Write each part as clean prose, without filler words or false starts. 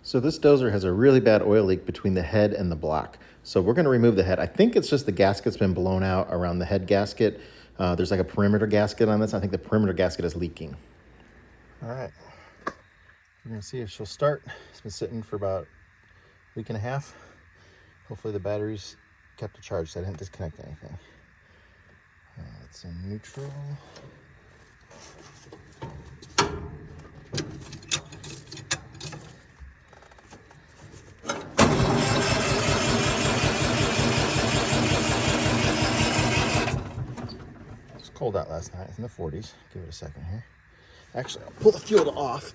So this dozer has a really bad oil leak between the head and the block. So we're going to remove the head. I think it's just the gasket's been blown out around the head gasket. There's like a perimeter gasket on this. I think the perimeter gasket is leaking. All right. We're going to see if she'll start. It's been sitting for about a week and a half. Hopefully the battery's kept a charge so I didn't disconnect anything. It's in neutral. Cold out last night. It's in the 40s. Give it a second here. Actually, I'll pull the fuel off.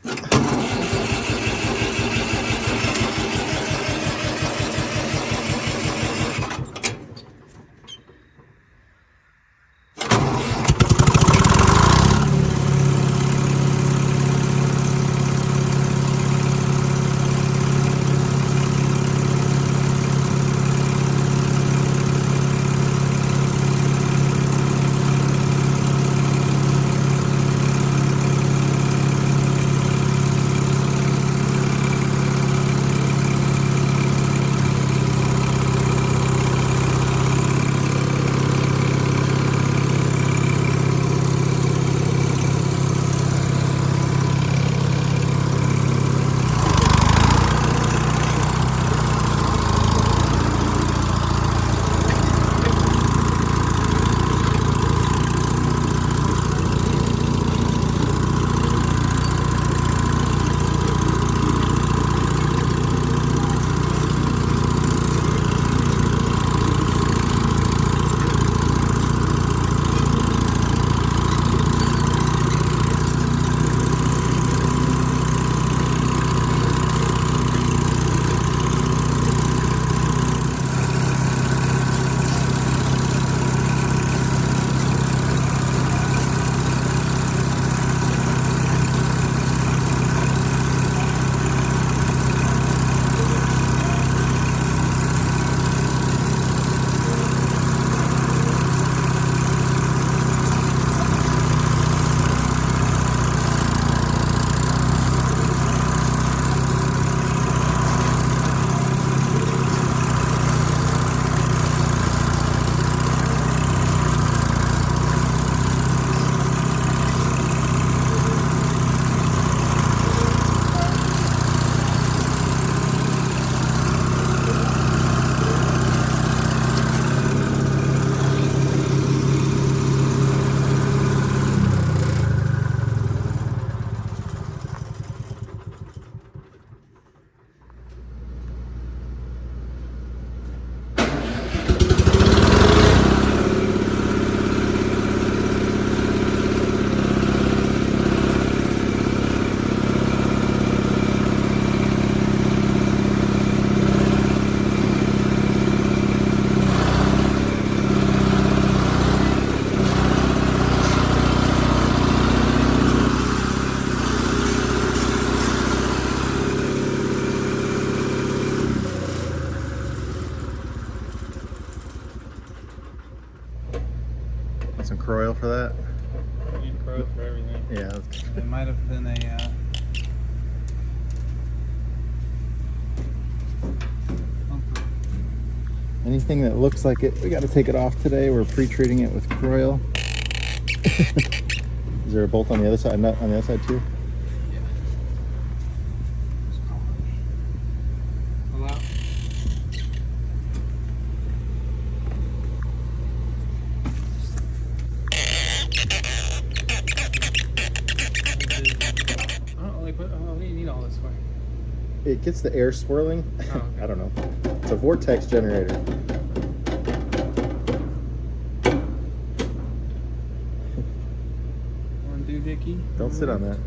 Some Croil for that? You need Croil for everything. Yeah. It might have been a bumper. Anything that looks like it, we got to take it off today. We're pre-treating it with Croil. Is there a bolt on the other side? Nut on the other side too? Yeah. Pull out. What do you need all this for? It gets the air swirling. Oh, okay. I don't know. It's a vortex generator. One doohickey. Don't sit on that.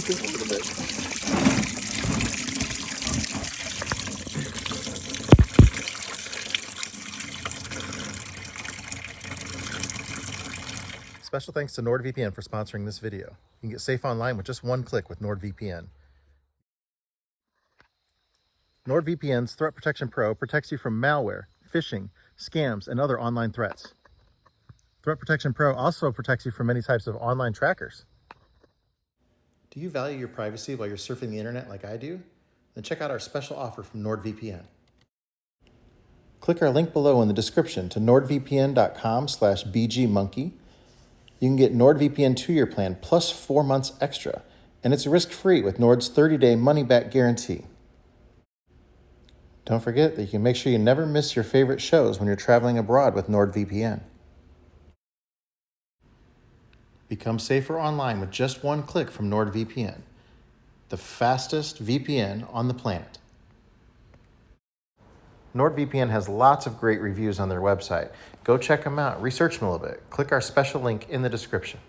tweak it a little bit. Special thanks to NordVPN for sponsoring this video. You can get safe online with just one click with NordVPN. NordVPN's Threat Protection Pro protects you from malware, phishing, scams, and other online threats. Threat Protection Pro also protects you from many types of online trackers. Do you value your privacy while you're surfing the internet like I do? Then check out our special offer from NordVPN. Click our link below in the description to nordvpn.com/bgmonkey. You can get NordVPN 2-year plan plus 4 months extra, and it's risk-free with Nord's 30-day money-back guarantee. Don't forget that you can make sure you never miss your favorite shows when you're traveling abroad with NordVPN. Become safer online with just one click from NordVPN, the fastest VPN on the planet. NordVPN has lots of great reviews on their website. Go check them out, research them a little bit. Click our special link in the description.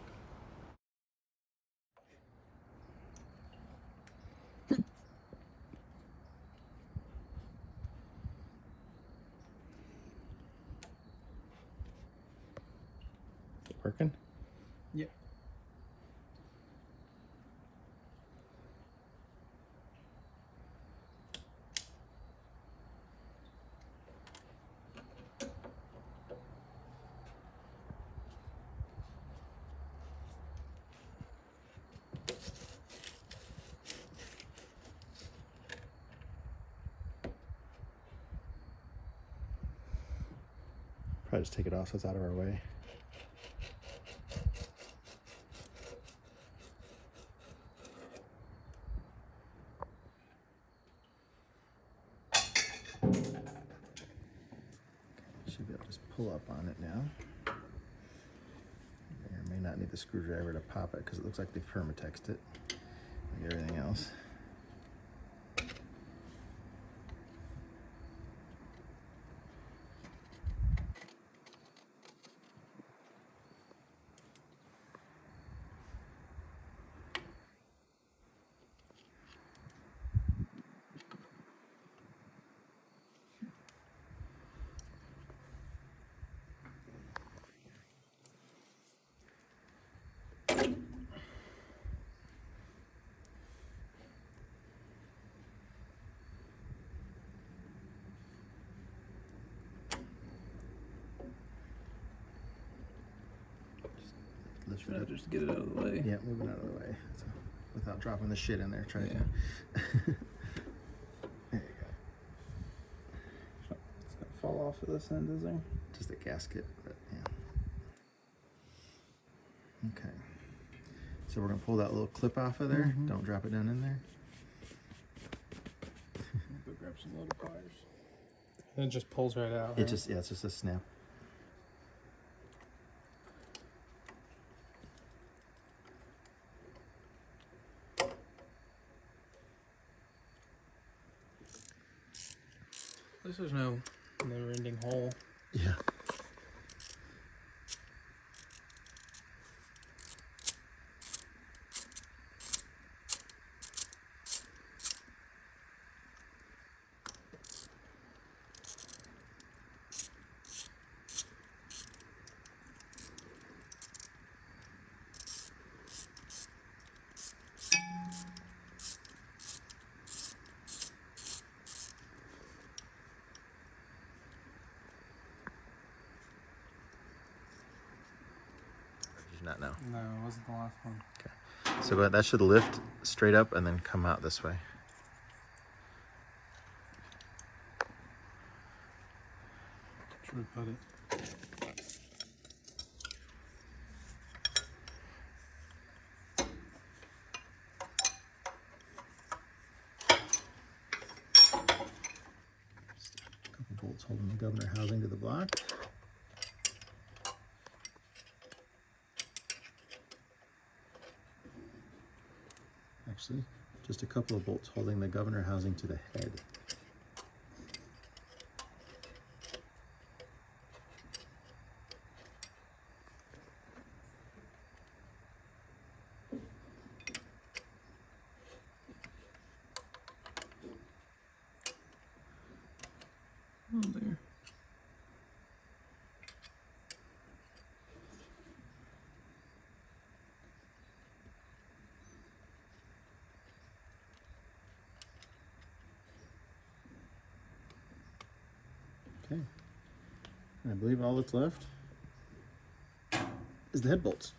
Working? Yep. Probably just take it off so it's out of our way. Should be able to just pull up on it now. May not need the screwdriver to pop it because it looks like they permatexed it, like everything else. Should I just get it out of the way? Yeah, move it out of the way. So, without dropping the shit in there. Try to. Yeah. There you go. It's gonna fall off of this end, is there? Just a gasket, but yeah. Okay. So we're gonna pull that little clip off of there. Don't drop it down in there. Go grab some little pliers. And it just pulls right out. It right? just, yeah, it's just a snap. This is no never-ending hole. Yeah. Not now. No, it wasn't the last one. Okay. So that should lift straight up and then come out this way. Should we put it? A couple bolts holding the governor housing to the block. Actually, just a couple of bolts holding the governor housing to the head. Okay. And I believe all that's left is the head bolts.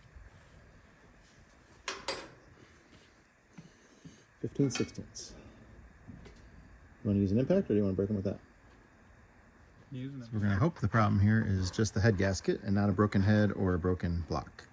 15/16. You want to use an impact or do you want to break them with that? Using it. We're going to hope the problem here is just the head gasket and not a broken head or a broken block.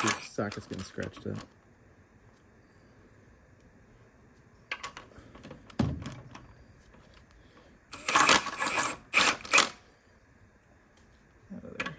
The socket's getting scratched up. Out of there.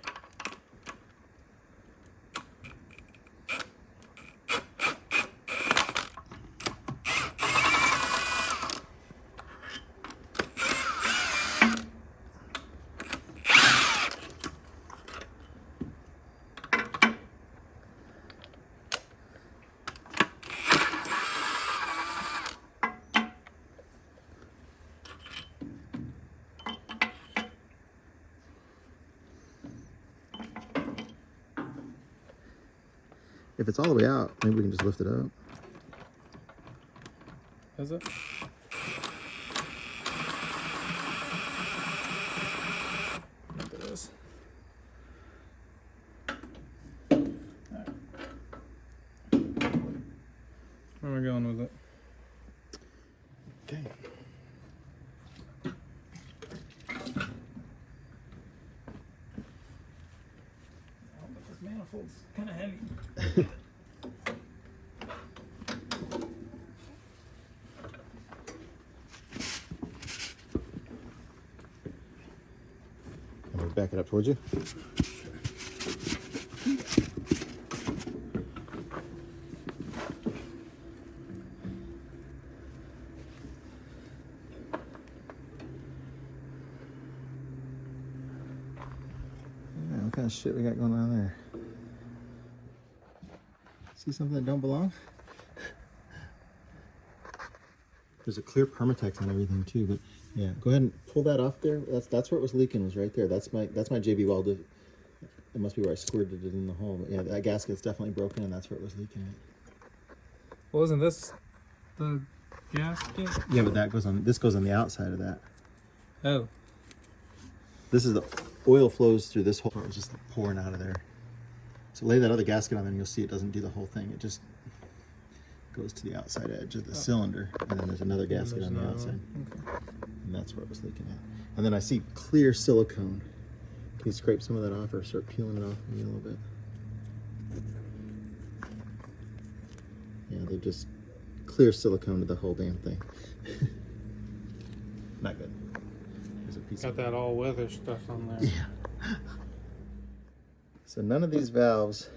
If it's all the way out, maybe we can just lift it up. Is it? It is. Alright. Where am I going with it? Okay. This manifold's kind of heavy. I'm going to back it up towards you. Yeah, what kind of shit we got going on there? See something that don't belong? There's a clear permatex on everything too, but yeah, go ahead and pull that off there. That's where it was leaking, was right there. That's my JB weld. It must be where I squirted it in the hole. But yeah, that gasket's definitely broken, and that's where it was leaking at. Well, isn't this the gasket? Yeah, but that goes on. This goes on the outside of that. Oh. This is the oil flows through this hole. It was just pouring out of there. So lay that other gasket on, and you'll see it doesn't do the whole thing. It just goes to the outside edge of the cylinder, and then there's another gasket on the outside. Okay. And that's where it was leaking at. And then I see clear silicone. Can you scrape some of that off or start peeling it off maybe a little bit? Yeah, they're just clear silicone to the whole damn thing. Not good. There's a piece Got of that all weather stuff on there. Yeah. So none of these valves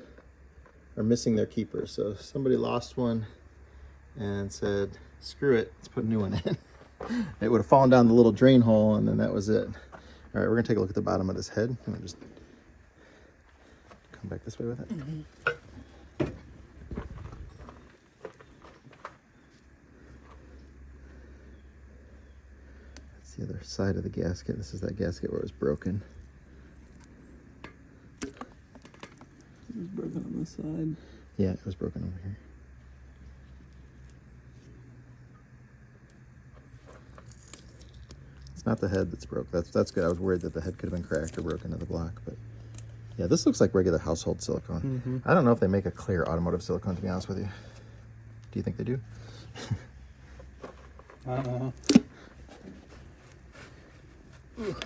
are missing their keepers. So if somebody lost one and said, screw it, let's put a new one in. It would have fallen down the little drain hole, and then that was it. All right, we're gonna take a look at the bottom of this head. I'm gonna just come back this way with it. Mm-hmm. That's the other side of the gasket. This is that gasket where it was broken. It was broken on this side. Yeah, it was broken over here. It's not the head that's broke. That's good. I was worried that the head could have been cracked or broken to the block, but yeah, this looks like regular household silicone. Mm-hmm. I don't know if they make a clear automotive silicone, to be honest with you. Do you think they do? I don't know.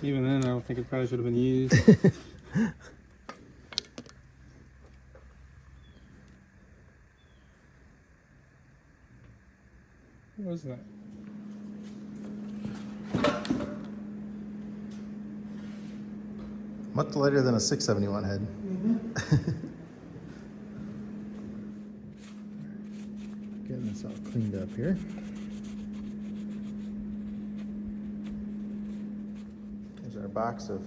Even then, I don't think it probably should have been used. What was that? Much lighter than a 671 head. Getting this all cleaned up here. box of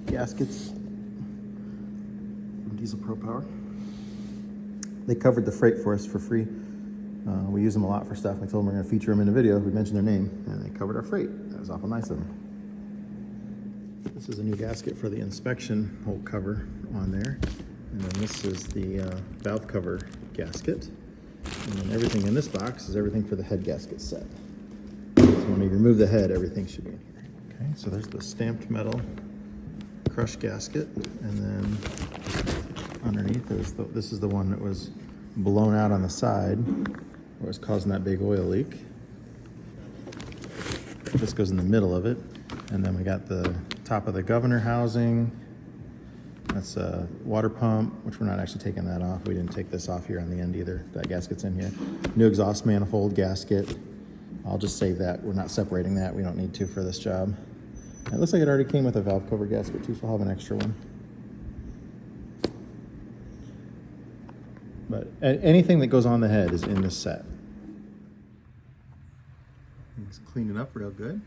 gaskets from Diesel Pro Power. They covered the freight for us for free. We use them a lot for stuff. I told them we're going to feature them in the video. We mentioned their name, and they covered our freight. That was awful nice of them. This is a new gasket for the inspection hole cover on there. And then this is the valve cover gasket. And then everything in this box is everything for the head gasket set. So when we remove the head, everything should be in here. Okay, so there's the stamped metal crush gasket. And then underneath is this is the one that was blown out on the side where it's causing that big oil leak. This goes in the middle of it. And then we got the top of the governor housing. That's a water pump, which we're not actually taking that off. We didn't take this off here on the end either. That gasket's in here. New exhaust manifold gasket. I'll just save that. We're not separating that. We don't need to for this job. It looks like it already came with a valve cover gasket too, so I'll have an extra one. But anything that goes on the head is in this set. It's cleaned it up real good.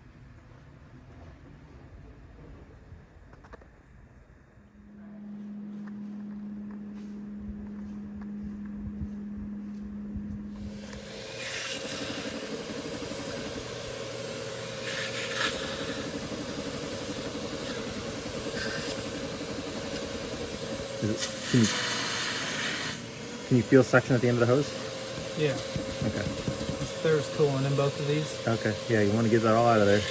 Can you feel suction at the end of the hose? Yeah. Okay. There's coolant in both of these. Okay. Yeah, you want to get that all out of there.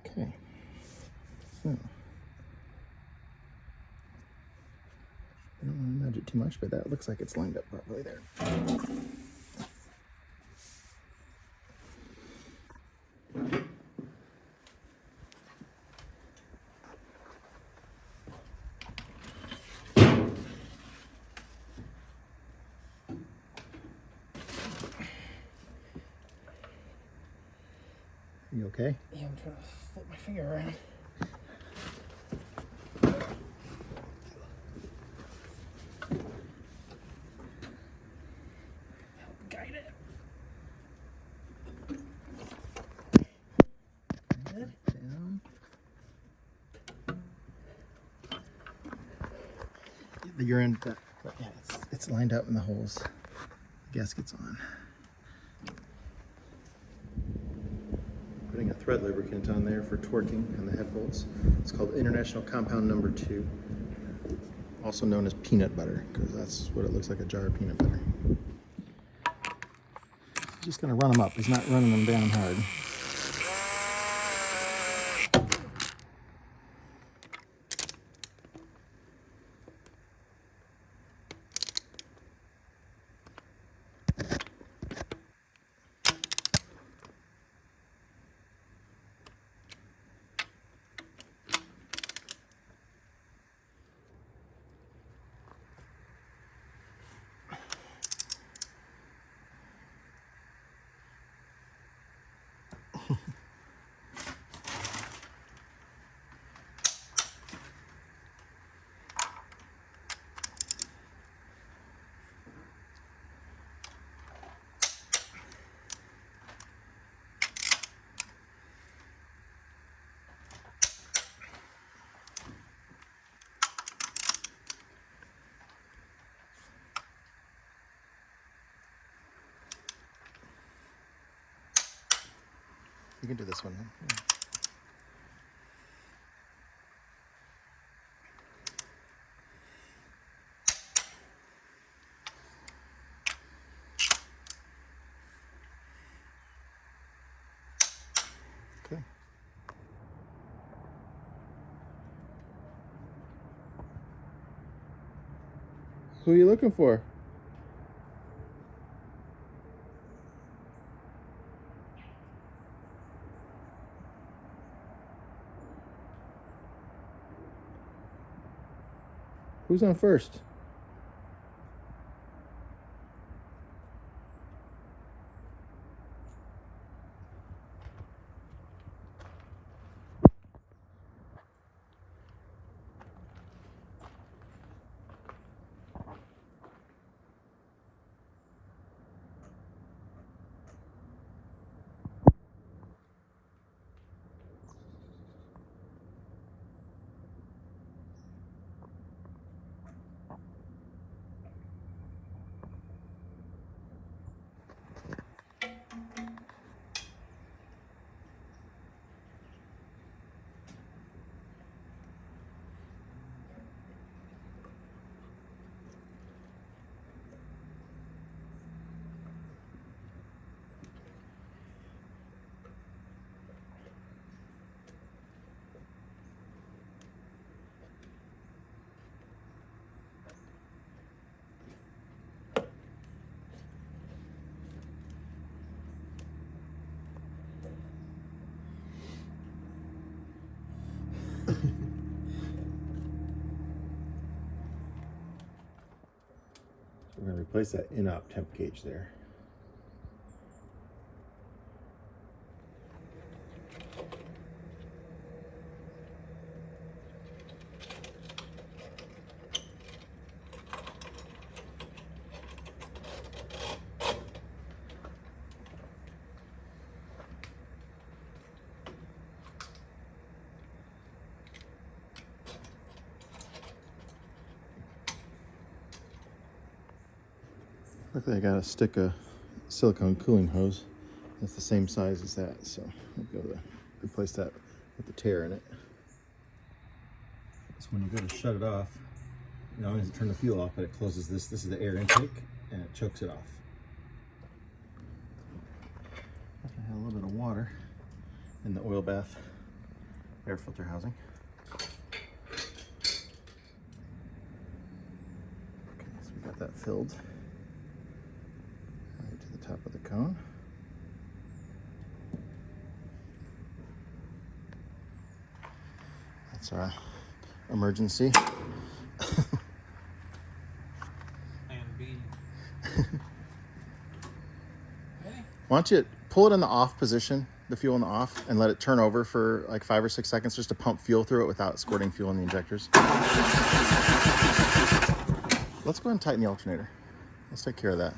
Okay. So, I don't want to nudge it too much, but that looks like it's lined up properly there. You okay? Yeah, I'm trying to flip my finger around. Help guide it. Good. Down. You're in. Yeah, it's lined up in the holes. The gasket's on. Putting a thread lubricant on there for torquing on the head bolts. It's called International Compound Number 2, also known as peanut butter, because that's what it looks like, a jar of peanut butter. He's just going to run them up. He's not running them down hard. You can do this one. Huh? Yeah. Okay. Who are you looking for? Who's on first? replace that in-op temp gauge there. Luckily I got a stick of silicone cooling hose that's the same size as that, so I'll be able to replace that with the tear in it. So when you go to shut it off, not only does it turn the fuel off, but it closes this. This is the air intake, and it chokes it off. I had a little bit of water in the oil bath air filter housing. Okay, so we got that filled right to the top of the cone. That's our emergency. And B. Okay. Why don't you pull it in the off position, the fuel in the off, and let it turn over for like 5 or 6 seconds just to pump fuel through it without squirting fuel in the injectors. Let's go ahead and tighten the alternator. Let's take care of that.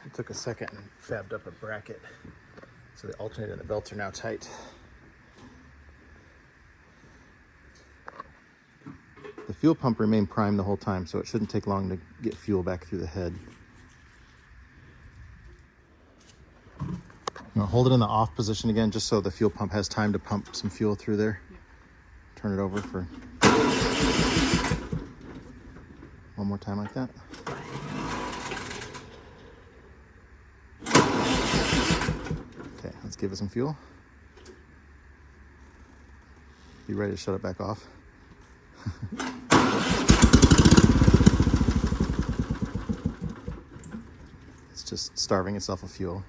It took a second and fabbed up a bracket. So the alternator and the belts are now tight. The fuel pump remained primed the whole time, so it shouldn't take long to get fuel back through the head. Now hold it in the off position again, just so the fuel pump has time to pump some fuel through there. Turn it over for one more time like that. Okay, let's give it some fuel. Be ready to shut it back off. It's just starving itself of fuel.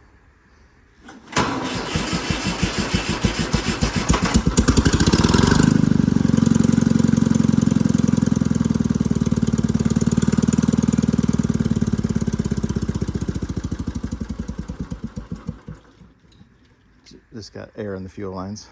Just got air in the fuel lines.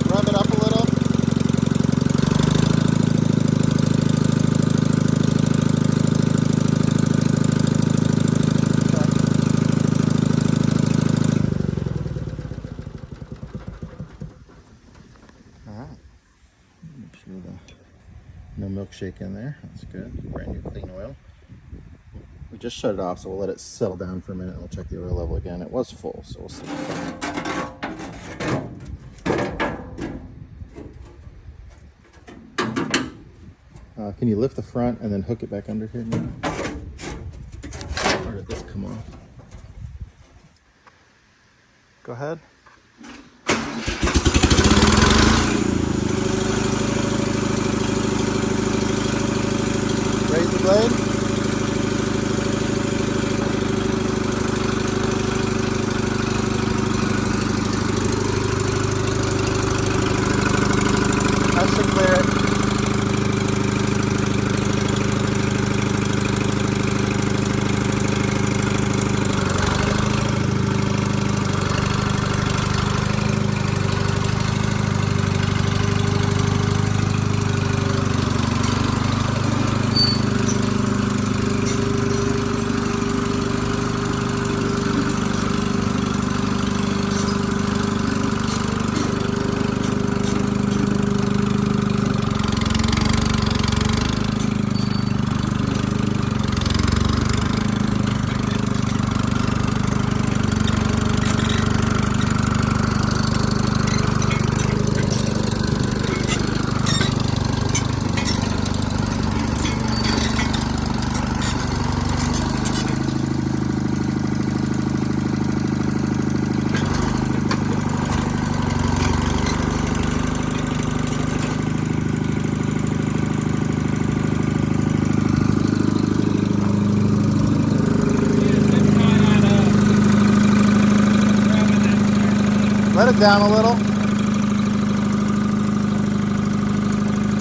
Rev it up a little. No milkshake in there. That's good. Brand new clean oil. We just shut it off, so we'll let it settle down for a minute and we'll check the oil level again. It was full, so we'll see. Can you lift the front and then hook it back under here now? Or did this come off? Go ahead. Raise the blade. That should clear it. Let it down a little.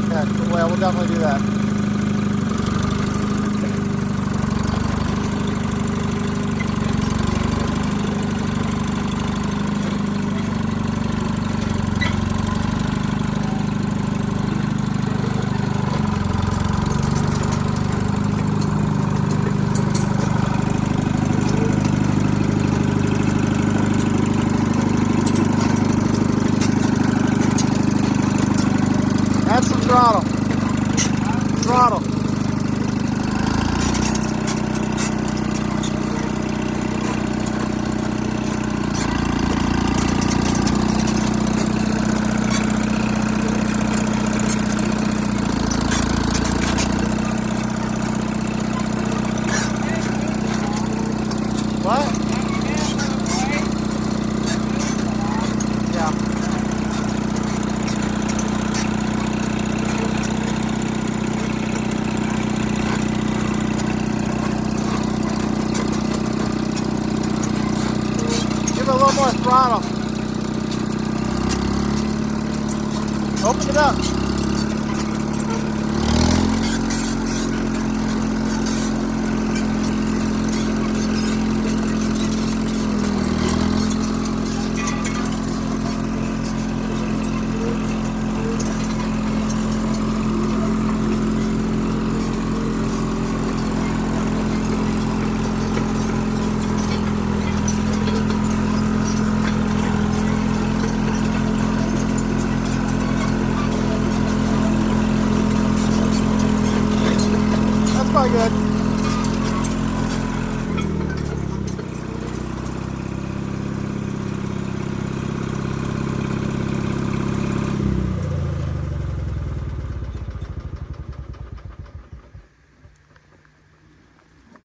Yeah, well, we'll definitely do that. Add some throttle. Throttle. What? Yeah. Give it a little more throttle. Open it up. That's probably good.